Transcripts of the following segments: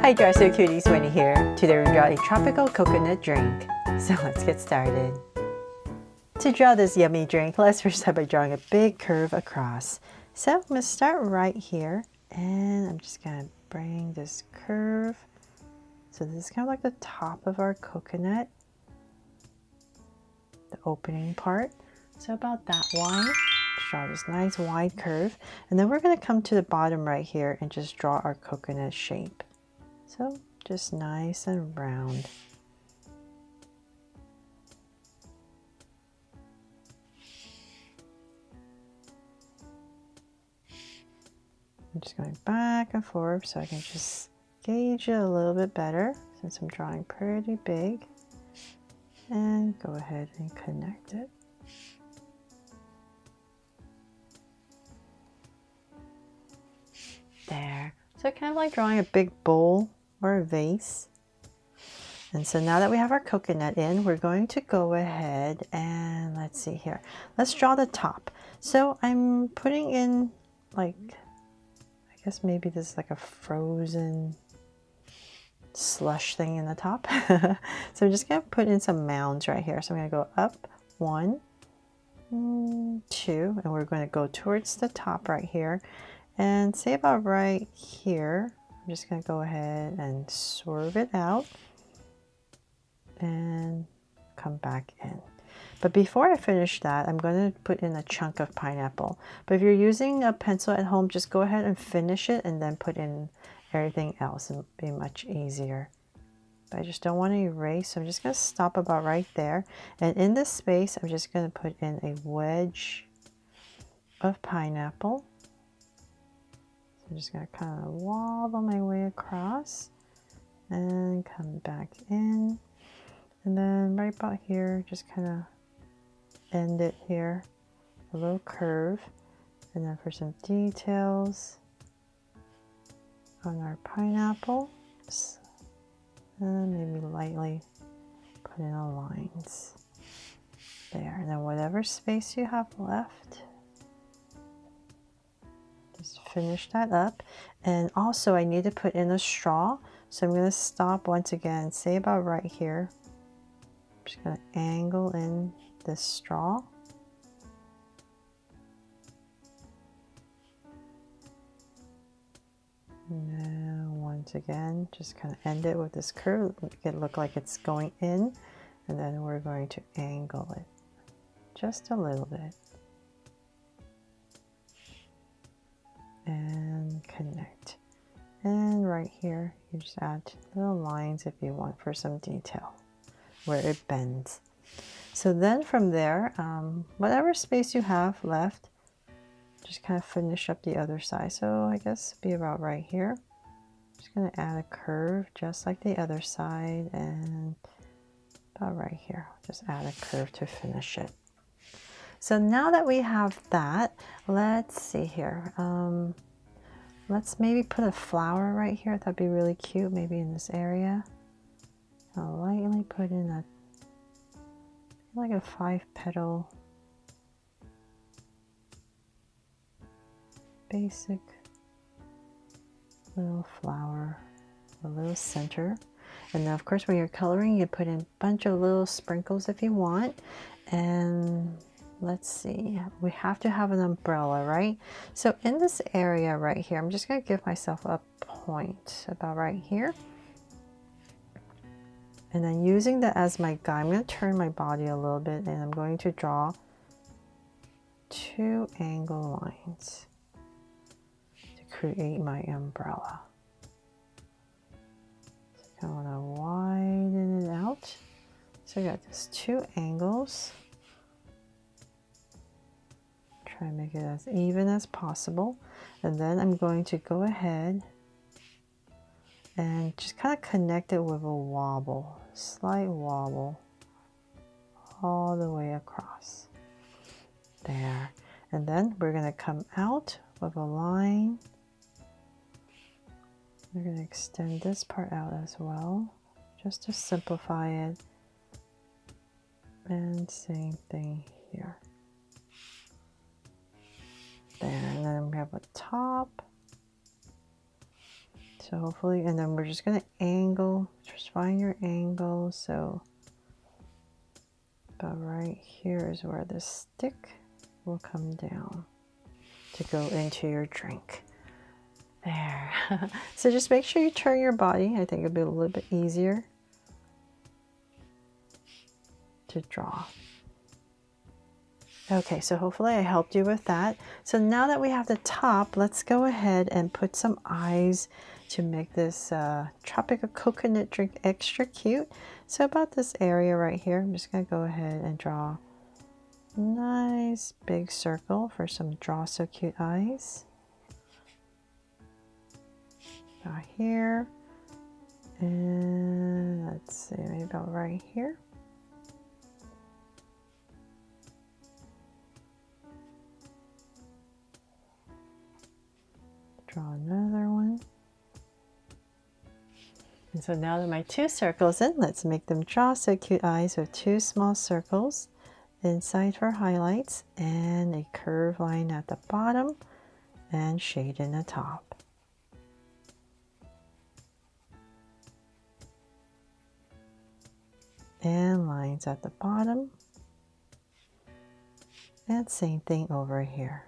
Hi guys, so Cuties, Winnie here. Today we draw a tropical coconut drink. So let's get started. To draw this yummy drink, let's first start by drawing a big curve across. So I'm going to start right here and I'm just going to bring this curve. So this is kind of like the top of our coconut, the opening part. So about that wide. Draw this nice wide curve, and then we're going to come to the bottom right here and just draw our coconut shape. So just nice and round. I'm just going back and forth so I can just gauge it a little bit better since I'm drawing pretty big, and go ahead and connect it. There. So kind of like drawing a big bowl or a vase. And so now that we have our coconut in, we're going to go ahead and let's see here. Let's draw the top. So I'm putting in like, I guess maybe this is like a frozen slush thing in the top. So I'm just going to put in some mounds right here. So I'm going to go up 1, 2, and we're going to go towards the top right here. And say about right here, I'm just going to go ahead and swerve it out and come back in. But before I finish that, I'm going to put in a chunk of pineapple. But if you're using a pencil at home, just go ahead and finish it and then put in everything else. It'll be much easier. But I just don't want to erase, so I'm just going to stop about right there. And in this space, I'm just going to put in a wedge of pineapple. I'm just going to kind of wobble my way across and come back in. And then right about here, just kind of end it here, a little curve. And then for some details on our pineapple, and maybe lightly put in the lines there. And then whatever space you have left, just finish that up. And also I need to put in a straw, so I'm going to stop once again, say about right here. I'm just going to angle in this straw. Now once again, just kind of end it with this curve, make it look like it's going in, and then we're going to angle it just a little bit. And connect. And right here, you just add little lines if you want for some detail where it bends. So then from there, whatever space you have left, just kind of finish up the other side. So I guess be about right here. Just going to add a curve just like the other side, and about right here, just add a curve to finish it. So now that we have that, let's see here. Let's maybe put a flower right here. That'd be really cute, maybe in this area. I'll lightly put in a, like a 5-petal basic little flower, a little center. And then of course when you're coloring, you put in a bunch of little sprinkles if you want. And let's see, we have to have an umbrella, right? So in this area right here, I'm just going to give myself a point about right here. And then using that as my guide, I'm going to turn my body a little bit, and I'm going to draw 2 angle lines to create my umbrella. So I want to widen it out. So I got these 2 angles. Try and make it as even as possible. And then I'm going to go ahead and just kind of connect it with a wobble, slight wobble, all the way across. There. And then we're going to come out with a line. We're going to extend this part out as well, just to simplify it. And same thing here. There, and then we have a top. So So hopefully, and then we're just going to angle, just find your angle. So about right here is where the stick will come down to go into your drink. There. So just make sure you turn your body. I think it'll be a little bit easier to draw. Okay, so hopefully I helped you with that. So now that we have the top, let's go ahead and put some eyes to make this tropical coconut drink extra cute. So about this area right here, I'm just going to go ahead and draw a nice big circle for some Draw So Cute eyes. About here. And let's see, maybe about right here. Draw another one. And so now that my two circles in, let's make them Draw So Cute eyes with two small circles inside for highlights and a curved line at the bottom and shade in the top. And lines at the bottom. And same thing over here.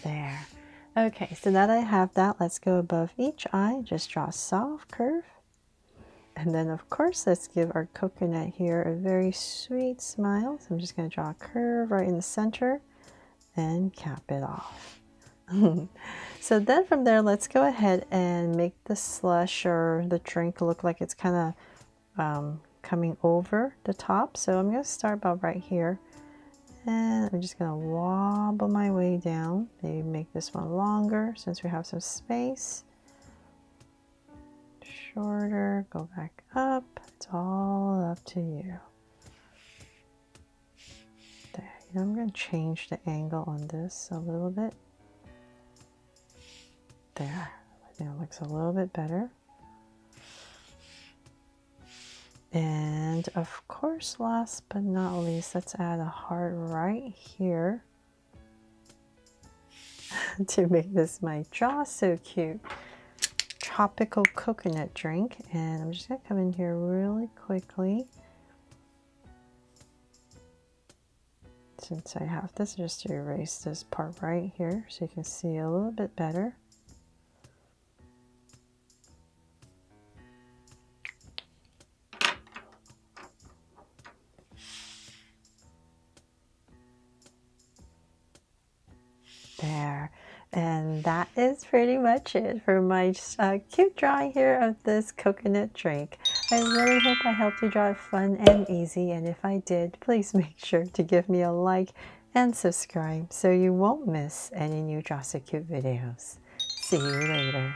There. Okay, so now that I have that, let's go above each eye. Just draw a soft curve. And then, of course, let's give our coconut here a very sweet smile. So I'm just going to draw a curve right in the center and cap it off. So then from there, let's go ahead and make the slush or the drink look like it's kind of coming over the top. So I'm going to start about right here. And I'm just going to wobble my way down. Maybe make this one longer since we have some space. Shorter, go back up. It's all up to you. There. I'm going to change the angle on this a little bit. There. I think it looks a little bit better. And of course, last but not least, let's add a heart right here to make this my Draw So Cute tropical coconut drink. And I'm just going to come in here really quickly. Since I have this, just to erase this part right here so you can see a little bit better. There. And that is pretty much it for my cute drawing here of this coconut drink. I really hope I helped you draw it fun and easy, and if I did, please make sure to give me a like and subscribe so you won't miss any new Draw So Cute videos. See you later.